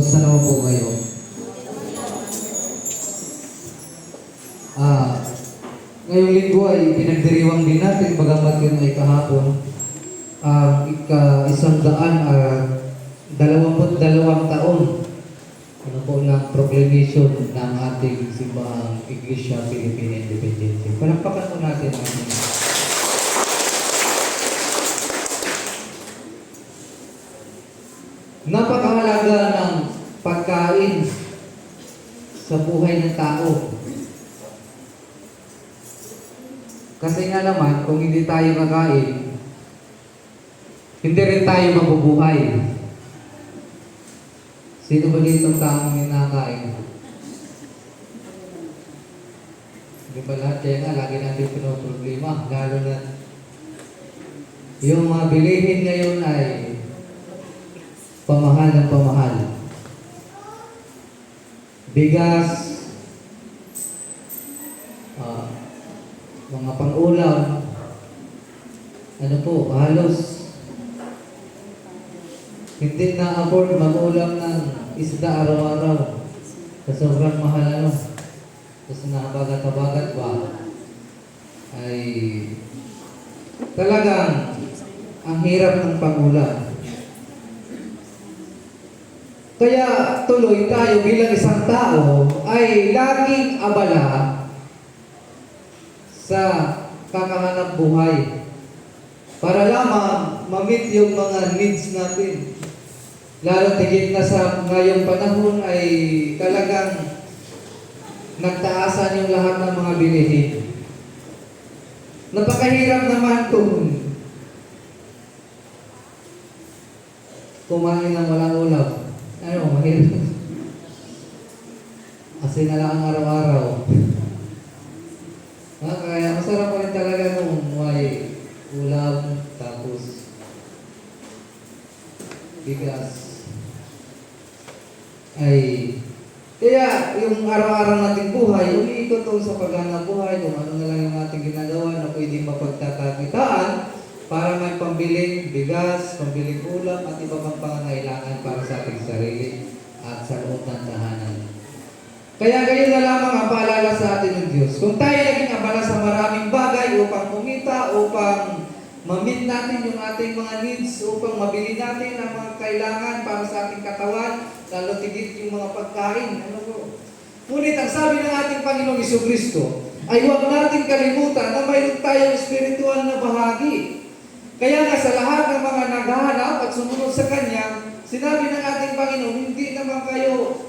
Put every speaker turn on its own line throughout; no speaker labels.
Kumusta naman po kayo? Ngayong linggo ay pinagdiriwang din natin, bagamat yun ay kahapon, ika-122 taon ano po ng proclamation ng ating simbahang Iglesia Pilipina Independiente. Palakpakan po natin ang napakahalaga ng pagkain sa buhay ng tao. Kasi nga naman, kung hindi tayo kakain, hindi rin tayo mabubuhay. Sino ba dito ang taong ninakain? Hindi ba lahat? Kaya nga, lagi natin pinoproblema. Lalo na yung mga bilihin ngayon ay pamahal ng pamahal. Bigas, mga pang-ulam, ano po, halos hindi na-afford mag-ulam ng isda araw-araw sa sobrang mahal ano. Tapos nabagat-bagat ba ay talagang ang hirap ng pag-ulam. Kaya tuloy tayo bilang isang tao ay laging abala sa kakahanap buhay para lamang ma-meet yung mga needs natin. Lalo tigit na sa ngayong panahon ay talagang nagtaasan yung lahat ng mga bilihin. Napakahirap naman kung kumain ng walang ulam. Ano, mahirap. Kasi na lang ang araw-araw. Kaya masarap pa rin talaga nung may ulam, tapos bigas. Kaya yung araw-araw nating buhay, umiikot to sa paghanap buhay, kung ano na lang yung ating ginagawa na pwedeng mapagtatakitaan para may pambiling bigas, pambiling ulam, at iba pang pangangailangan para sa ating sarili at sa loob ng tahanan. Kaya gayon na lamang ang paalala sa atin ng Diyos. Kung tayo naging abala sa maraming bagay upang kumita, upang ma-meet natin yung ating mga needs, upang mabili natin ang mga kailangan para sa ating katawan, lalo tigit yung mga pagkain. Ngunit ang sabi ng ating Panginoong Jesucristo ay huwag natin kalimutan na mayroon tayong espiritual na bahagi. Kaya nga sa lahat ng mga naghahanap at sumunod sa Kanya, sinabi ng ating Panginoon, hindi naman kayo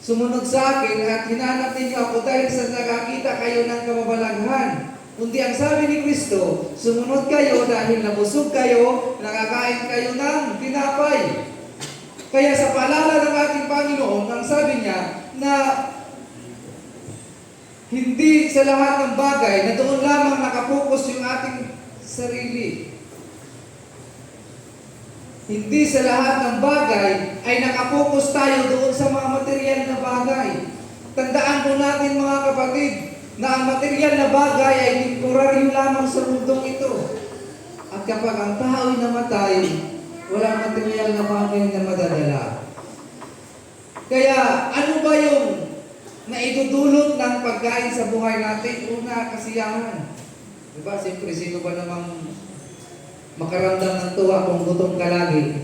sumunod sa akin at hinanap ninyo ako dahil sa nakakita kayo ng kababalaghan. Kundi ang sabi ni Kristo, sumunod kayo dahil nabusog kayo, nakakain kayo ng tinapay. Kaya sa paalala ng ating Panginoon, ang sabi niya na hindi sa lahat ng bagay na doon lamang nakapokus yung ating sarili. Hindi sa lahat ng bagay ay nakapokus tayo doon sa mga material na bagay. Tandaan po natin mga kapatid na ang material na bagay ay temporary lamang sa mundong ito. At kapag ang tao ay namatay, walang material na bagay na madadala. Kaya ano ba yung naidudulot ng pagkain sa buhay natin? Una, kasiyahan. Diba? Siyempre, sino ba namang makaramdam ng tuwa kung gutom ka lagi?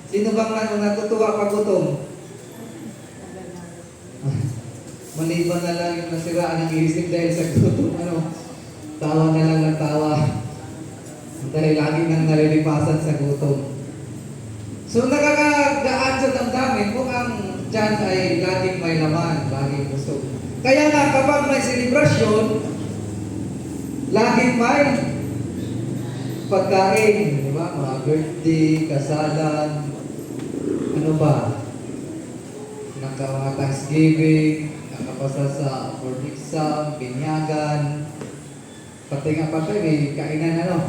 Sino bang natutuwa pag gutom? Maliban na lang yung nasiraan ng isip dahil sa gutom. Tawa na lang ng tawa. Dahil lagi nang nalilipasan sa gutom. So nakakagaan sa damdamin kung ang tiyan ay laging may laman, laging busog. Kaya nga kapag may selebrasyon, laging may pagkain, di ba? Mga birthday, kasalan, ano ba? Mga Thanksgiving, nakapasa sa board exam, binyagan, pati nga may kainan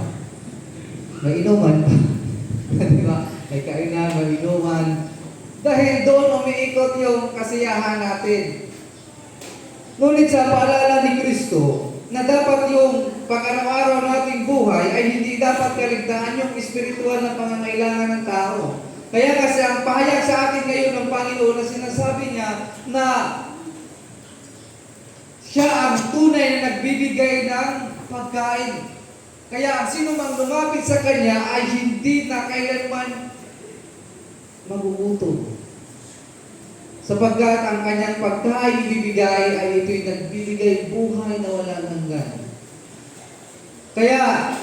may inuman pa. Di ba? May kainan, may inuman. Dahil doon umiikot yung kasiyahan natin. Ngunit sa paalala ni Kristo, na dapat yung pang-araw-araw nating buhay ay hindi dapat kaligtaan yung espiritual na pangangailangan ng tao. Kaya kasi ang pahayag sa atin ngayon ng Panginoon na sinasabi niya na siya ang tunay na nagbibigay ng pagkain. Kaya ang sino mang lumapit sa Kanya ay hindi na kailanman magugutom. Sapagkat ang Kanyang pagkain ibibigay ay ito'y nagbibigay buhay na walang hanggan. Kaya,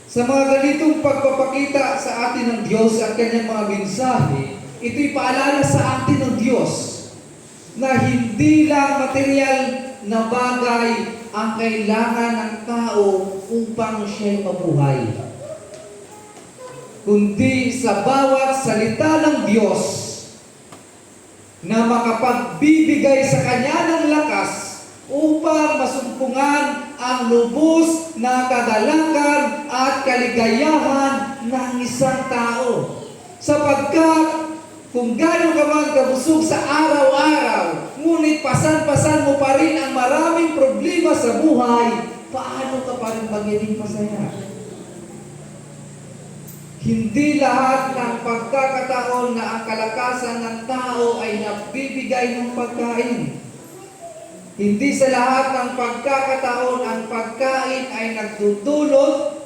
sa mga ganitong pagpapakita sa atin ng Diyos at Kanyang mga mensahe, ito'y paalala sa atin ng Diyos na hindi lang material na bagay ang kailangan ng tao upang siya'y mabuhay, kundi sa bawat salita ng Diyos na makapagbibigay sa Kanya ng lakas upang masumpungan ang lubos na kagalakan at kaligayahan ng isang tao. Sapagkat kung gano'n ka man kabusog sa araw-araw, ngunit pasan-pasan mo pa rin ang maraming problema sa buhay, paano ka pa rin magiging masaya? Hindi lahat ng pagkakataon na ang kalakasan ng tao ay nagbibigay ng pagkain. Hindi sa lahat ng pagkakataon ang pagkain ay nagdudulot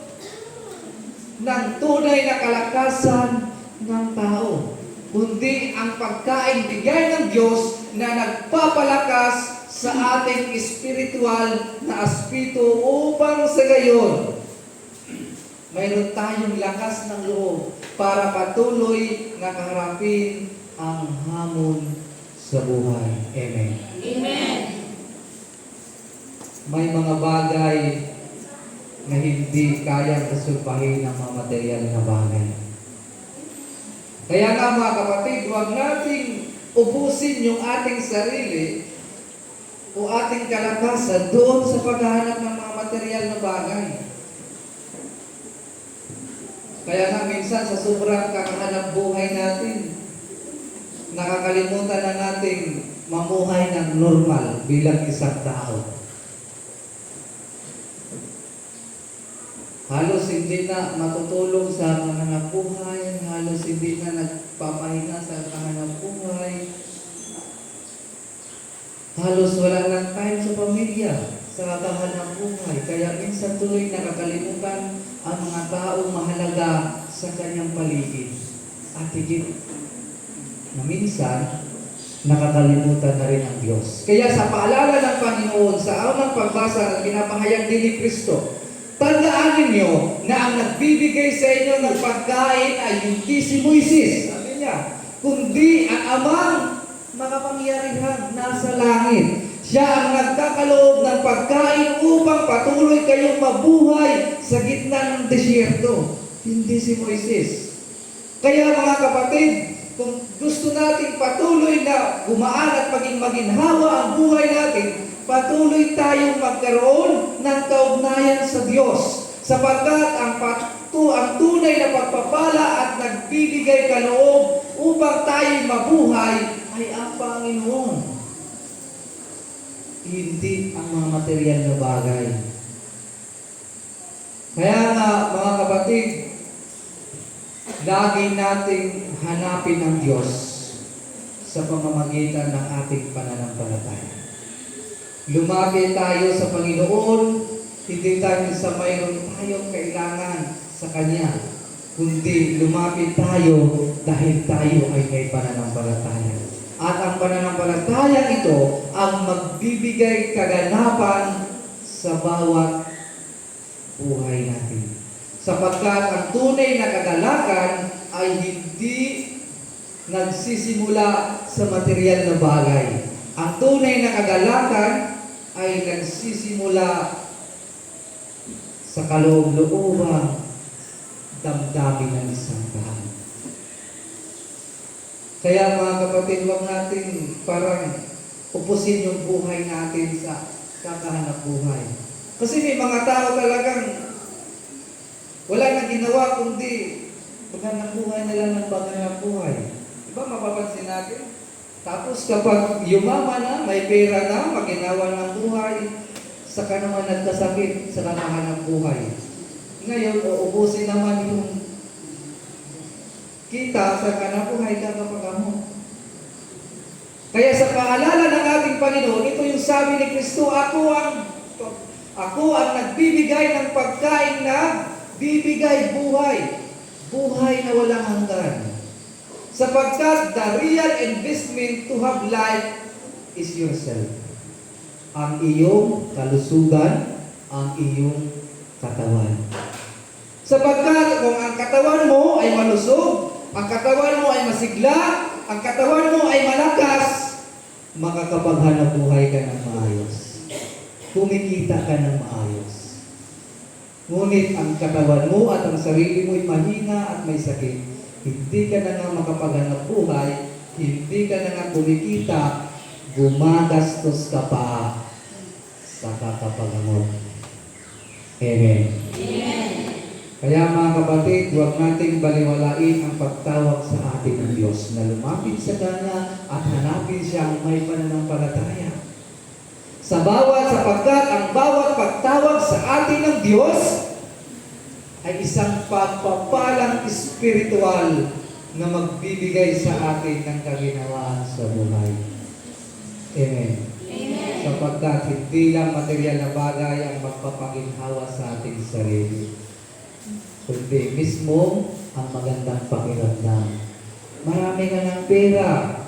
ng tunay na kalakasan ng tao. Kundi ang pagkain bigay ng Diyos na nagpapalakas sa ating espiritual na aspito upang sa gayon mayroon tayong lakas ng loob para patuloy na kaharapin ang hamon sa buhay. Amen.
Amen.
May mga bagay na hindi kayang resolbahin ng mga material na bagay. Kaya nga mga kapatid, huwag nating ubusin yung ating sarili o ating kalakasan doon sa paghahanap ng mga material na bagay. Kaya nga minsan sa sobrang kakahanap buhay natin, nakakalimutan na nating mamuhay ng normal bilang isang tao. Halos hindi na matutulong sa kahanap buhay, halos hindi na nagpapahinga sa kahanap buhay, halos wala nang time sa pamilya, sa kahanap buhay. Kaya minsan tuloy nakakalimutan ang mga taong mahalaga sa kanyang paligid. At higit na minsan, nakakalimutan na rin ang Diyos. Kaya sa paalala ng Panginoon, sa unang pagbasa ng pinapahayag din ni Kristo, tandaan ninyo na ang nagbibigay sa inyo ng pagkain ay hindi si Moises, sabi niya, kundi ang amang makapangyarihan nasa langit. Siya ang nagkakaloob ng pagkain upang patuloy kayong mabuhay sa gitna ng desyerto. Hindi si Moises. Kaya mga kapatid, kung gusto nating patuloy na gumaan at maging maginhawa ang buhay natin, patuloy tayong magkaroon ng kaugnayan sa Diyos. Sapagkat ang tunay na pagpapala at nagbibigay kaloob upang tayo mabuhay ay ang Panginoon. Hindi ang mga material na bagay. Kaya nga, mga kapatid, lagi nating hanapin ang Diyos sa pamamagitan ng ating pananampalataya. Lumapit tayo sa Panginoon, hindi tayo sa mayroon tayong kailangan sa Kanya, kundi lumapit tayo dahil tayo ay may pananampalataya. At ang pananampalataya ito ang magbibigay kaganapan sa bawat buhay natin. Sapagkat ang tunay na kagalakan ay hindi nagsisimula sa material na bagay. Ang tunay na kagalakan ay nagsisimula sa kaloob-loobang damdamin ng isang tao. Kaya mga kapatid, huwag natin parang upusin yung buhay natin sa kakahanap buhay. Kasi may mga tao talagang wala nang ginawa kundi maghanap buhay na lang ng paghanap buhay. Diba mapapansin natin? Tapos kapag yumaman na, may pera na, maginawa ng buhay, saka naman nagkasakit sa kakahanap buhay. Ngayon, uubusin naman yung kita sa kanabuhay kakapagamo. Kaya sa paalala ng ating Panginoon, ito yung sabi ni Kristo, ako ang nagbibigay ng pagkain na bibigay buhay. Buhay na walang hanggan. Sapagkat the real investment to have life is yourself. Ang iyong kalusugan, ang iyong katawan. Sapagkat kung ang katawan mo ay malusog, ang katawan mo ay masigla, ang katawan mo ay malakas, makakapaghanap buhay ka ng maayos. Kumikita ka ng maayos. Ngunit ang katawan mo at ang sarili mo ay mahina at may sakit. Hindi ka na nga makapaghanap buhay, hindi ka na nga kumikita, gumagastos ka pa sa kakapagamot. Amen.
Amen.
Kaya mga kapatid, huwag nating baliwalain ang pagtawag sa atin ng Diyos na lumapit sa Kanya at hanapin siyang may pananampalataya. Sapagkat ang bawat pagtawag sa atin ng Diyos ay isang pagpapalang espiritual na magbibigay sa atin ng kaginhawaan sa buhay. Amen.
Amen.
Sapagkat hindi lang material na bagay ang magpapaginhawa sa ating sarili, kundi mismo ang magandang pakiramdam. Marami ka ng pera,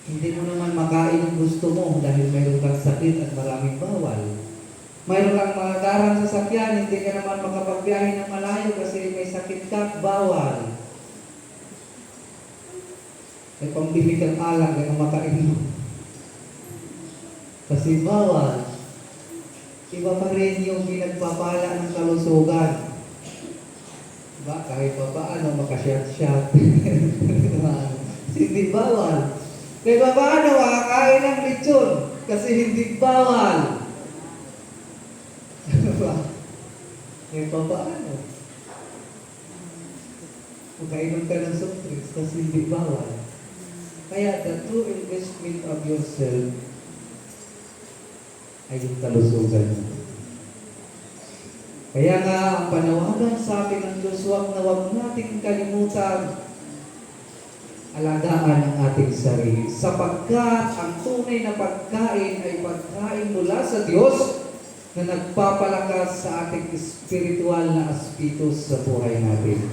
hindi mo naman makain ang gusto mo dahil mayroon kang sakit at maraming bawal. Mayroon kang mga garang sasakyan, hindi ka naman makapagbiyahe ng malayo kasi may sakit ka, bawal. May pambili kang alak, kaya makain mo. Kasi bawal. Iba pa rin yung pinagpapala ng kalusugan. Diba? Kahit pa paano, makashot-shot. Hindi bawal. Kahit pa paano, makakain ng lechon. Kasi hindi bawal. Diba? Kahit pa paano. Makainom ka ng soft drinks kasi hindi bawal. Kaya the true investment of yourself ay yung kalusugan mo. Kaya nga, ang panawagan sa atin ng Diyos, huwag nating kalimutan alagaan ang ating sarili. Sapagkat ang tunay na pagkain ay pagkain mula sa Diyos na nagpapalakas sa ating espiritual na aspitos sa buhay natin.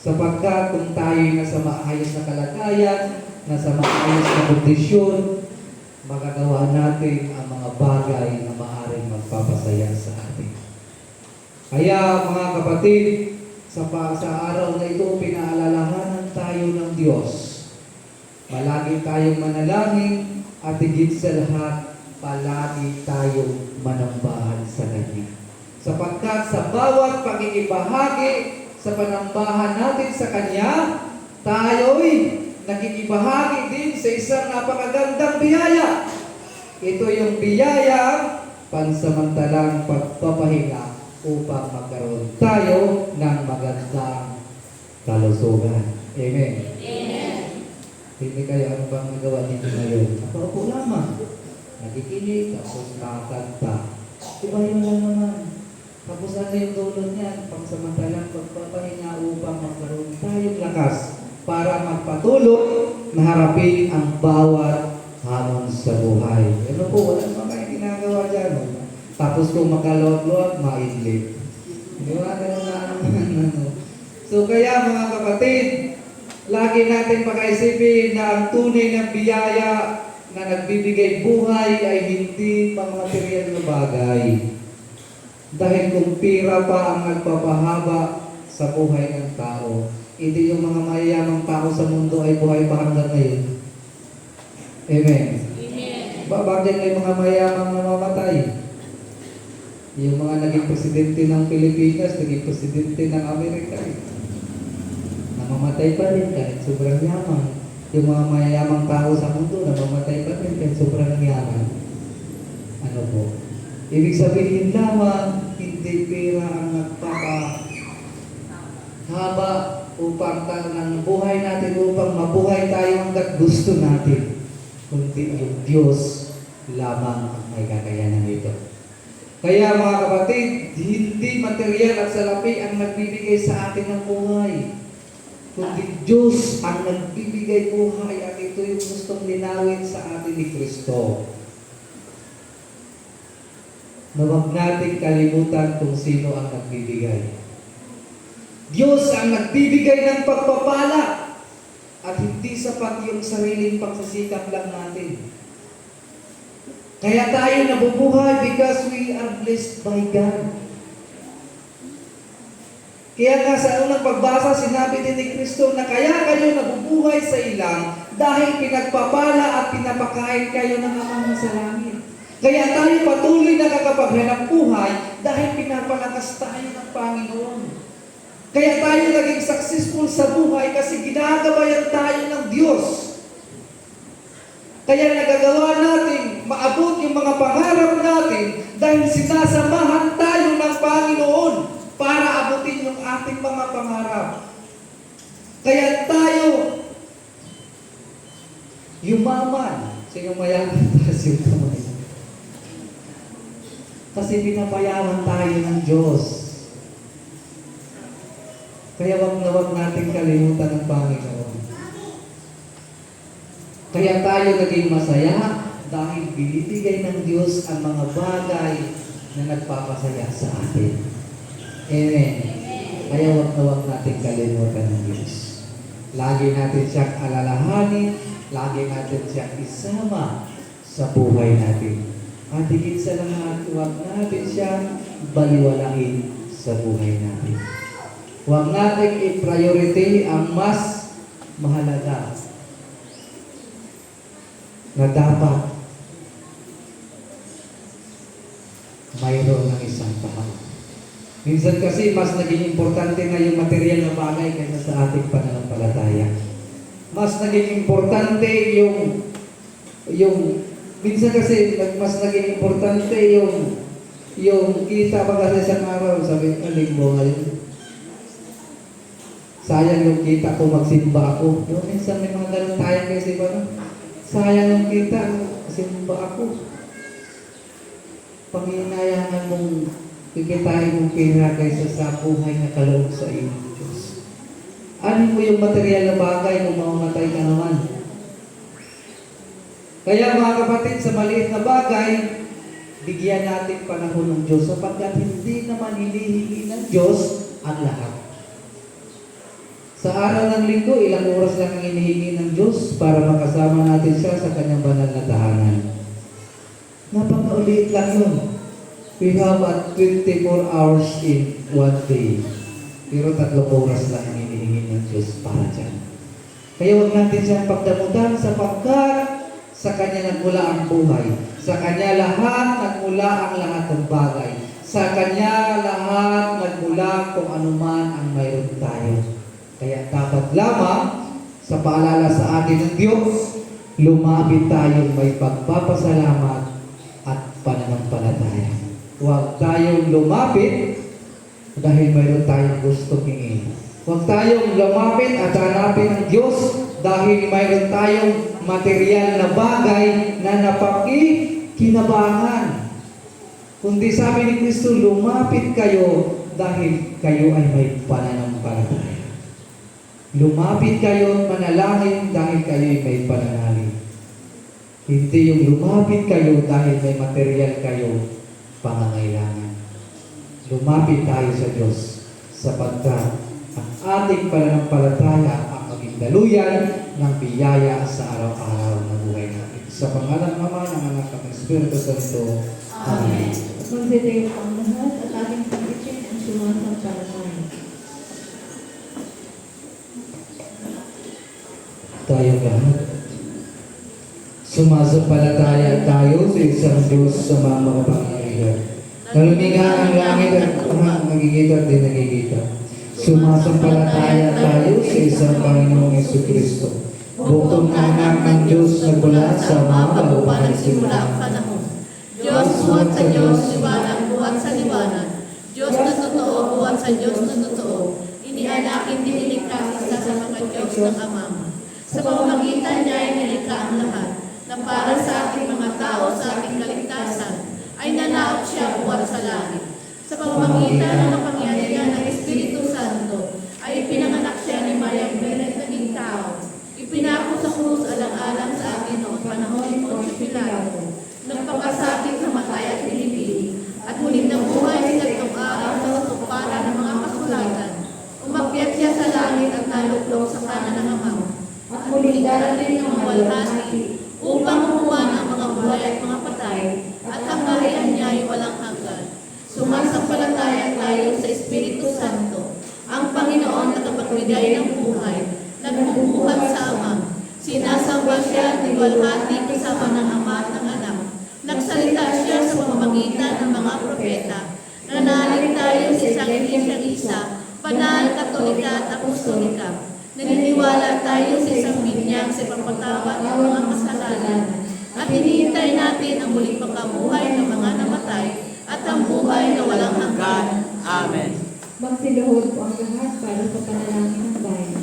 Sapagkat kung tayo nasa maayos na kalagayan, nasa maayos na kondisyon, magagawa natin ang mga bagay na maaaring magpapasaya sa atin. Kaya mga kapatid, sa araw na ito, pinaalalahanan tayo ng Diyos. Palagi tayong manalangin at higit sa lahat, palagi tayong manambahan sa Kanya. Sapagkat sa bawat pakikibahagi sa panambahan natin sa Kanya, tayo'y nakikibahagi din sa isang napakagandang biyaya. Ito yung biyaya pansamantalang pagpapahinga upang magkaroon tayo ng magandang kalusugan. Amen.
Amen.
Hindi kayo ano bang nagawa dito ngayon? Nakaupo lamang. Nakikinig, tapos nakakanta. Diba yun lang naman? Tapos ano yung dulot niyan? Pansamantalang pagpapahinga upang magkaroon tayong lakas para magpatuloy na harapin ang bawat hamon sa buhay. Ano po, wala naman kayo ginagawa dyan. Tapos kung makalot-lot, maidlip. Di ba? Ganun na ano. So kaya mga kapatid, lagi natin pakaisipin na ang tunay na biyaya na nagbibigay buhay ay hindi pang material na bagay. Dahil kung pira pa ang nagpapahaba sa buhay ng tao, hindi yung mga mayayamang tao sa mundo ay buhay pa hanggang ngayon. Amen.
Amen.
Bakit may mga mayayamang namamatay? Yung mga naging presidente ng Pilipinas, naging presidente ng Amerika, namamatay pa rin kahit sobrang yaman. Yung mga mayayamang tao sa mundo, namamatay pa rin kahit sobrang yaman. Ano po? Ibig sabihin lamang, hindi pera ang nagpapahaba upang ng buhay natin, upang mabuhay tayo hanggat gusto natin. Kundi yung Diyos lamang ang may kakayanan nito. Kaya mga kapatid, hindi material at salapi ang nagbibigay sa atin ng buhay. kundi Diyos ang nagbibigay buhay at ito yung gustong linawin sa atin ni Kristo. Na huwag natin kalimutan kung sino ang nagbibigay. Diyos ang nagbibigay ng pagpapala at hindi sapat yung sariling pagsasikap lang natin. Kaya tayo nabubuhay because we are blessed by God. Kaya nga sa unang pagbasa, sinabi din ni Kristo na kaya kayo nabubuhay sa ilang dahil pinagpapala at pinapakain kayo ng Amang sa langit. Kaya tayo patuloy na nakakapaghanap buhay dahil pinapalakas tayo ng Panginoon. Kaya tayo naging successful sa buhay kasi ginagabayan tayo ng Diyos. Kaya nagagawa natin maabot yung mga pangarap natin dahil sinasamahan tayo ng Panginoon para abutin yung ating mga pangarap. Kaya tayo yumaman. Sino mayaman? Taas yung kamay. Kasi pinapayaman tayo ng Diyos. Kaya wag na wag natin kalimutan ng Panginoon. Kaya tayo naging masaya dahil binibigay ng Diyos ang mga bagay na nagpapasaya sa atin. Amen. Kaya wag na wag natin kalimutan ng Diyos. Lagi natin siyang alalahanin, lagi natin siyang isama sa buhay natin. At higit sa lahat, wag natin siyang baliwalain sa buhay natin. Huwag natin i-priority ang mas mahalaga na dapat mayroon ng isang tao. Minsan kasi mas naging importante na yung material na bagay kaysa sa ating pananampalataya. Mas naging importante yung minsan kasi mas naging importante yung kita pa kasi sa araw, sabi ko, linggo ngayon. Sayang yung kita ko, magsimba ako. Yung minsan may mga ganun tayo kasi ba, no? Sayang yung kita, magsimba ako. Panginayangan mong kikitain mong pera kaysa sa buhay na kaloob sa iyo, Diyos. Ano mo yung material na bagay kung mamamatay ka naman? Kaya mga kapatid, sa maliit na bagay, bigyan natin panahon ng Diyos sapagkat hindi naman hinihingi ng Diyos ang lahat. Sa araw ng linggo, ilang oras lang ang hinihingi ng Diyos para makasama natin siya sa kanyang banal na tahanan. Napakauliit lang yun. We have 24 hours in one day. Pero 3 oras lang ang hinihingi ng Diyos para dyan. Kaya huwag natin siyang pagdamutan sapagkat sa Kanya nagmula ang buhay. Sa Kanya lahat nagmula ang lahat ng bagay. Sa Kanya lahat nagmula kung anuman ang mayroon tayo. Kaya dapat lamang sa paalala sa atin ng Diyos, lumapit tayong may pagpapasalamat at pananampalataya. Huwag tayong lumapit dahil mayroon tayong gusto hingin. Huwag tayong lumapit at hanapin ng Diyos dahil mayroon tayong material na bagay na napakikinabangan. Kundi sabi ni Kristo, lumapit kayo dahil kayo ay may pananampalataya. Lumapit kayo at manalangin dahil kayo ay may pananalig. Hindi yung lumapit kayo dahil may material kayo pangangailangan. Lumapit tayo sa Diyos sapagkat ang ating pananampalataya ang maging daluyan ng biyaya sa araw-araw na buhay natin. Sa pangalan ng Ama, ng Anak at ng Espiritu Santo. Amen.
Magsitayo po ang lahat at ating pag-itin ang sumasampalataya.
Tayong lahat. Sumasampalataya tayo sa isang Diyos sa mga makapangyarihan. Naluminga ang langit at ang nagigita at di nagigita. Sumasampalataya tayo sa isang Panginoong Jesucristo. Bukod na anak ng Diyos na mula sa mga kalupahan
simula ang panahon. Diyos buhat sa Diyos, liwanag buhat sa liwanag. Diyos na totoo, buhat sa Diyos na totoo. Inianak, hindi nilikha, isa sa mga Diyos ng Ama. Sa pamamagitan niya ay nilikha ang lahat, na para sa ating mga tao, sa ating kaligtasan, ay nanaot siya buhat sa langit. Sa pamamagitan ng kapangyarihan ng Espiritu Santo, ay pinanganak siya ni Maria nagbibigay ng buhay, nagbubuhat sa Ama. Sinasamba siya at niwalhati kasama ng Ama at ng Anak. Nagsalita siya sa pamamagitan ng mga propeta. Nanalig tayo sa isang Iglesyang isa, banal, katolika at apostolika. Naniniwala tayo sa isang binyag sa pagpatawad ng mga kasalanan. At hinihintay natin ang muling pagkabuhay ng mga namatay at ang buhay na walang hanggan.
Amen.
Magsiluhod po ang lahat para sa panalangin ng bayan.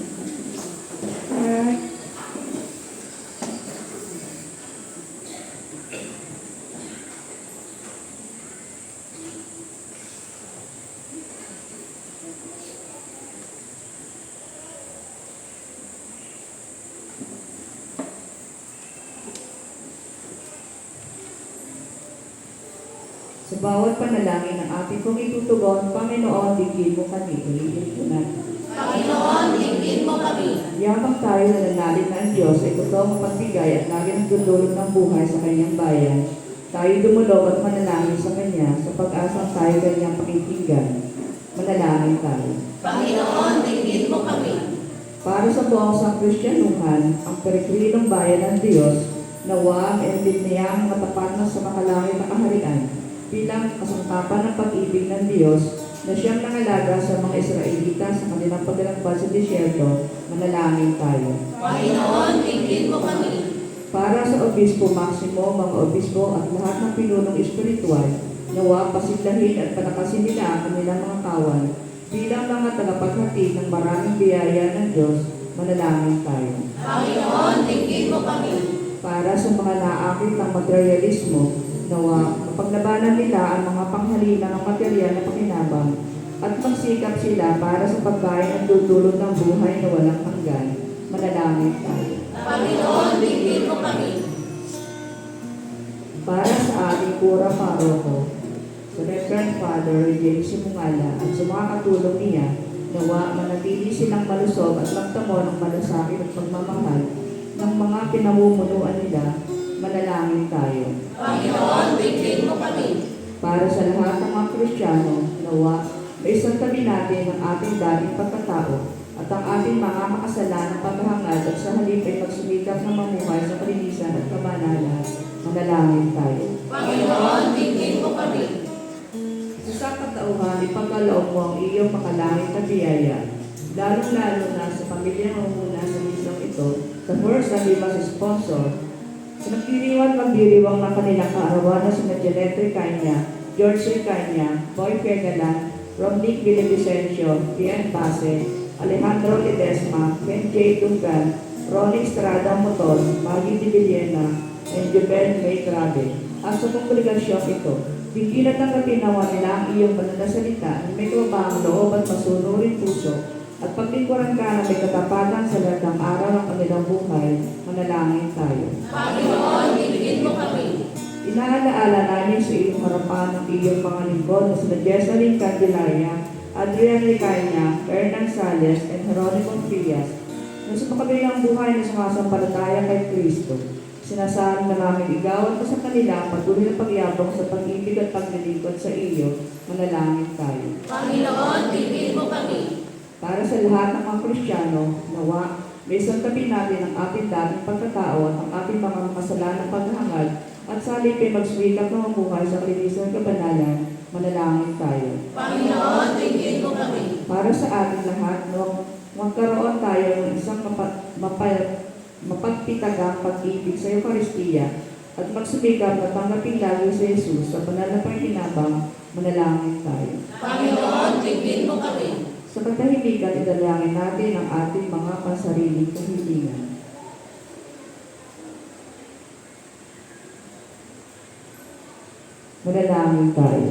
Sa bawat panalangin ng ating kong itutugon, Panginoon, digin mo kami. Ulitin ko natin.
Panginoon, tingin mo kami.
Yamang tayo na nanalig na ang Diyos ay totoong mapagbigay at lagi nagdudulot ng buhay sa kanyang bayan. Tayo dumulog at manalangin sa Kanya sa pag-asang tayo kanyang pakikinggan. Manalangin tayo.
Panginoon, tingin mo kami.
Para sa buong Kristyanuhan, ang periklinong bayan ng Diyos, nawa ang endin niya ang matapat na sa makalangit na kaharian bilang kasangkapan ng pag-ibig ng Diyos na siyang nangalaga sa mga Israelita sa kanilang paglalakbay sa disyerto. Manalangin tayo.
Panginoon, tingin mo kami.
Para sa Obispo Maximo, mga obispo at lahat ng pinunong espiritual, nawa pasiglahin at palakasin nila ang kanilang mga kawan bilang mga tagapaghatid ng maraming biyaya ng Diyos. Manalangin tayo.
Panginoon, tingin mo kami.
Para sa mga naakit ng materialismo, nawa mapaglabanan nila ang mga panghalina ng material na pakinabang at magsikap sila para sa pagkain at dudulot ng buhay na walang hanggan. Manalangin tayo.
Panginoon, tingin mo kami.
Para sa ating pura paroko, sa Reverend Father James Simungala at sa mga katulong niya, nawa manatili silang malusog at magtamo ng malasakit at pagmamahal ng mga pinamumunuan nila. Manalangin tayo.
Panginoon, tingin mo kami.
Para sa lahat ng mga Kristiyano, nawa maisantabi natin ang ating dating pagkatao at ang ating mga makasalanang paghahangad at sa halip ay magsumikap na mamuhay sa kalinisan at kabanalan. Manalangin tayo.
Panginoon, tingin mo kami.
Sa katauhan, ipagkaloob mo ang iyong makalangit na biyaya, lalong-lalo na sa pamilyang mamuna sa misong ito, sa First na Limas sponsor, sa nagdiriwang magdiriwang ng kanilang kaarawan na sina Janet Ricanya, George Ricanya, Boy Fegalan, Romnick Villavicencio, Ian Pase, Alejandro Ledesma, Ken J. Duncan, Ronnie Estrada Moton, Maggie Di Villena, and Jubel May Grabe. At sa kongregasyong ito, bigyan at tanggapin nawa nila ang iyong pananasalita na may kababang loob at masunurin puso at paglingkuran ka na may katapatan sa lahat ng araw ng kanilang buhay. Manalangin tayo.
Panginoon, tingin mo kami.
Inaalaala namin sa iyong harapan ng iyong mga lingkod na sina Jessalyn Candelaria, Adrian Ricanya, Hernan Sales, and Jeronimo Frias, na sa makabilang buhay na sumasampalataya kay Kristo. Sinasaan na namin igawan ko sa kanila ang patuloy na pagyabong sa pag-ibig at paglilingkod sa iyo. Manalangin tayo.
Panginoon, tingin mo kami.
Para sa lahat ng mga Kristiyano, nawa, may santabi natin ang ating dating pagkatao at ang ating mga makasalanang paghahangad at sa halip ay magsuwikap ng mabuhay sa kalinisan ng kabanalan. Manalangin tayo.
Panginoon, tingin mo kami.
Para sa ating lahat, magkaroon tayo ng isang mapagpitagang pag-ibig sa Eucharistia at magsumikap na tanggapin lagi sa Jesus sa banal na pakinabang. Manalangin tayo.
Panginoon, tingin mo kami.
Sa katahimikan, idalangin natin ang ating mga pansariling kahilingan. Manalangin tayo.